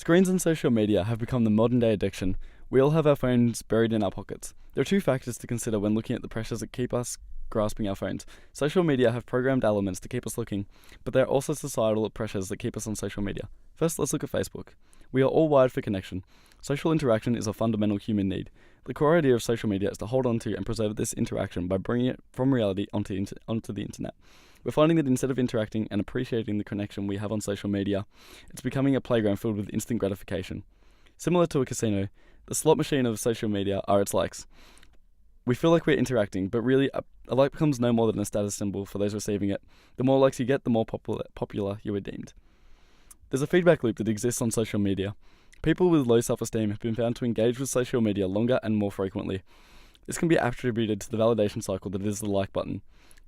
Screens and social media have become the modern day addiction. We all have our phones buried in our pockets. There are two factors to consider when looking at the pressures that keep us grasping our phones. Social media have programmed elements to keep us looking, but there are also societal pressures that keep us on social media. First, let's look at Facebook. We are all wired for connection. Social interaction is a fundamental human need. The core idea of social media is to hold on to and preserve this interaction by bringing it from reality onto the internet. We're finding that instead of interacting and appreciating the connection we have on social media, it's becoming a playground filled with instant gratification. Similar to a casino, the slot machine of social media are its likes. We feel like we're interacting, but really a like becomes no more than a status symbol for those receiving it. The more likes you get, the more popular you are deemed. There's a feedback loop that exists on social media. People with low self-esteem have been found to engage with social media longer and more frequently. This can be attributed to the validation cycle that is the like button.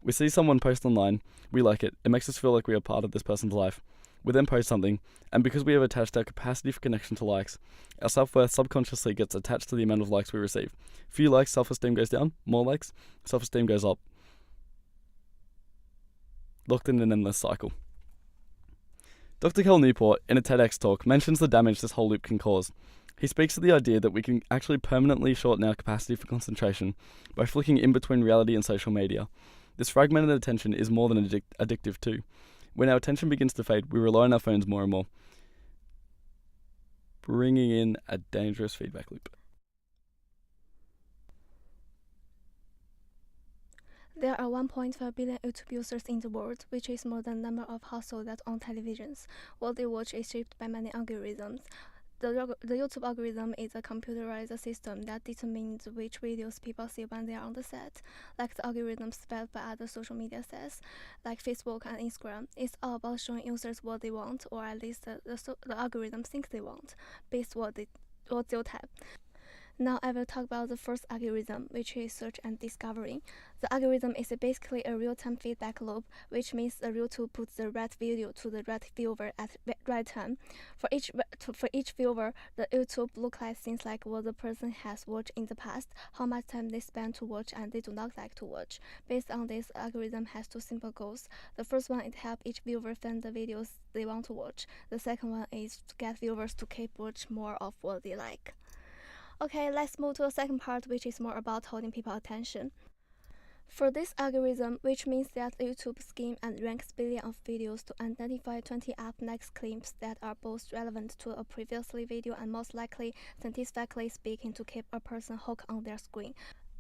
We see someone post online, we like it, it makes us feel like we are part of this person's life. We then post something, and because we have attached our capacity for connection to likes, our self-worth subconsciously gets attached to the amount of likes we receive. Few likes, self-esteem goes down. More likes, self-esteem goes up. Locked in an endless cycle. Dr. Cal Newport, in a TEDx talk, mentions the damage this whole loop can cause. He speaks to the idea that we can actually permanently shorten our capacity for concentration by flicking in between reality and social media. This fragmented attention is more than addictive too. When our attention begins to fade, we rely on our phones more and more, bringing in a dangerous feedback loop. There are 1.5 billion YouTube users in the world, which is more than the number of households that own televisions. What they watch is shaped by many algorithms. The YouTube algorithm is a computerized system that determines which videos people see when they are on the set. Like the algorithms developed by other social media sites, like Facebook and Instagram, it's all about showing users what they want, or at least the algorithm thinks they want, based on what they'll type. Now I will talk about the first algorithm, which is search and discovery. The algorithm is basically a real-time feedback loop, which means the YouTube puts the right video to the right viewer at right time. For each viewer, the YouTube looks like things like what the person has watched in the past, how much time they spend to watch and they do not like to watch. Based on this, algorithm has two simple goals. The first one is to help each viewer find the videos they want to watch. The second one is to get viewers to keep watch more of what they like. Okay, let's move to the second part, which is more about holding people's attention. For this algorithm, which means that YouTube schemes and ranks billions of videos to identify 20 up-next clips that are both relevant to a previously video and most likely satisfactorily speaking to keep a person hooked on their screen.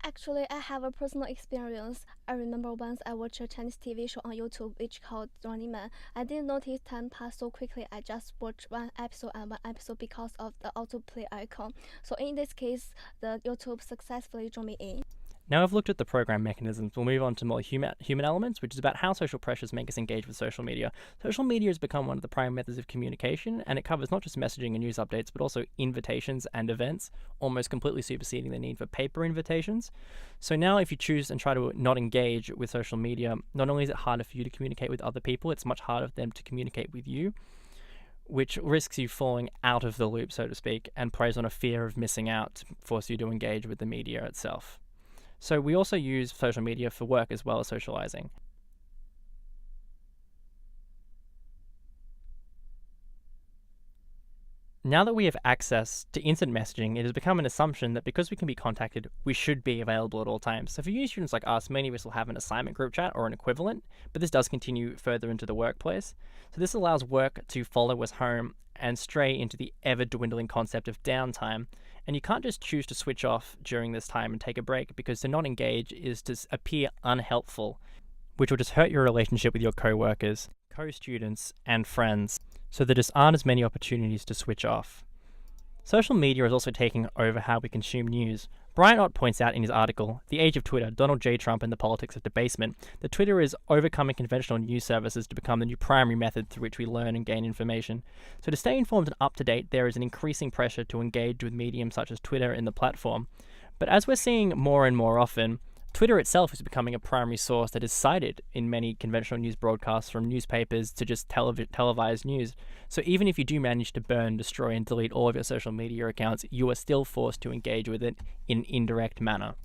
Actually, I have a personal experience. I remember once I watched a Chinese TV show on YouTube which called Running Man. I didn't notice time pass so quickly. I just watched one episode because of the autoplay icon. So in this case, the YouTube successfully drew me in. Now we've looked at the program mechanisms, we'll move on to more human elements, which is about how social pressures make us engage with social media. Social media has become one of the prime methods of communication, and it covers not just messaging and news updates, but also invitations and events, almost completely superseding the need for paper invitations. So now if you choose and try to not engage with social media, not only is it harder for you to communicate with other people, it's much harder for them to communicate with you, which risks you falling out of the loop, so to speak, and preys on a fear of missing out to force you to engage with the media itself. So we also use social media for work as well as socializing. Now that we have access to instant messaging, it has become an assumption that because we can be contacted, we should be available at all times. So for uni students like us, many of us will have an assignment group chat or an equivalent, but this does continue further into the workplace. So this allows work to follow us home and stray into the ever-dwindling concept of downtime. And you can't just choose to switch off during this time and take a break, because to not engage is to appear unhelpful, which will just hurt your relationship with your co-workers, co-students, and friends. So there just aren't as many opportunities to switch off. Social media is also taking over how we consume news. Brian Ott points out in his article, The Age of Twitter, Donald J. Trump and the Politics of Debasement, that Twitter is overcoming conventional news services to become the new primary method through which we learn and gain information. So to stay informed and up to date, there is an increasing pressure to engage with mediums such as Twitter in the platform. But as we're seeing more and more often, Twitter itself is becoming a primary source that is cited in many conventional news broadcasts, from newspapers to just televised news. So even if you do manage to burn, destroy, and delete all of your social media accounts, you are still forced to engage with it in an indirect manner.